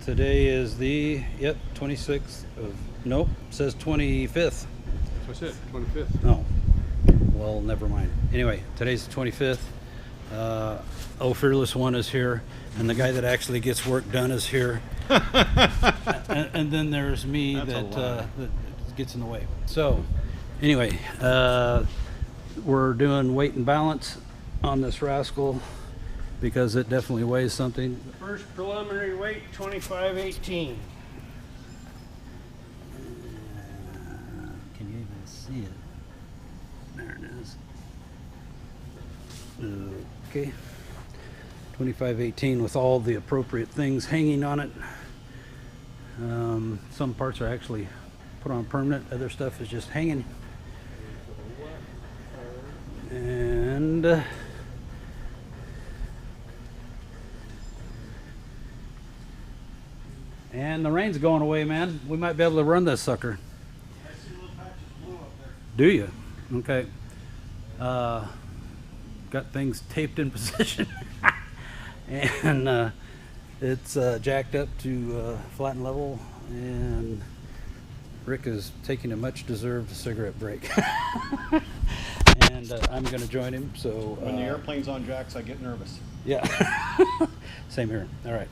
Today is the 26th of nope, it says 25th. That's what I said, 25th. No. Well, never mind. Anyway, today's the 25th. Oh Fearless One is here, and the guy that actually gets work done is here. and then there's me that gets in the way. So, anyway, we're doing weight and balance on this rascal because it definitely weighs something. The first preliminary weight, 2518. Can you even see it? There it is. Okay. 2518 with all the appropriate things hanging on it. Some parts are actually put on permanent, other stuff is just hanging. And the rain's going away, man. We might be able to run this sucker. I see little patches of blue up there. Do you? Okay. Got things taped in position. And it's jacked up to flat and level, and Rick is taking a much deserved cigarette break. And I'm going to join him. So When the airplane's on jacks, I get nervous. yeah. Same here. All right.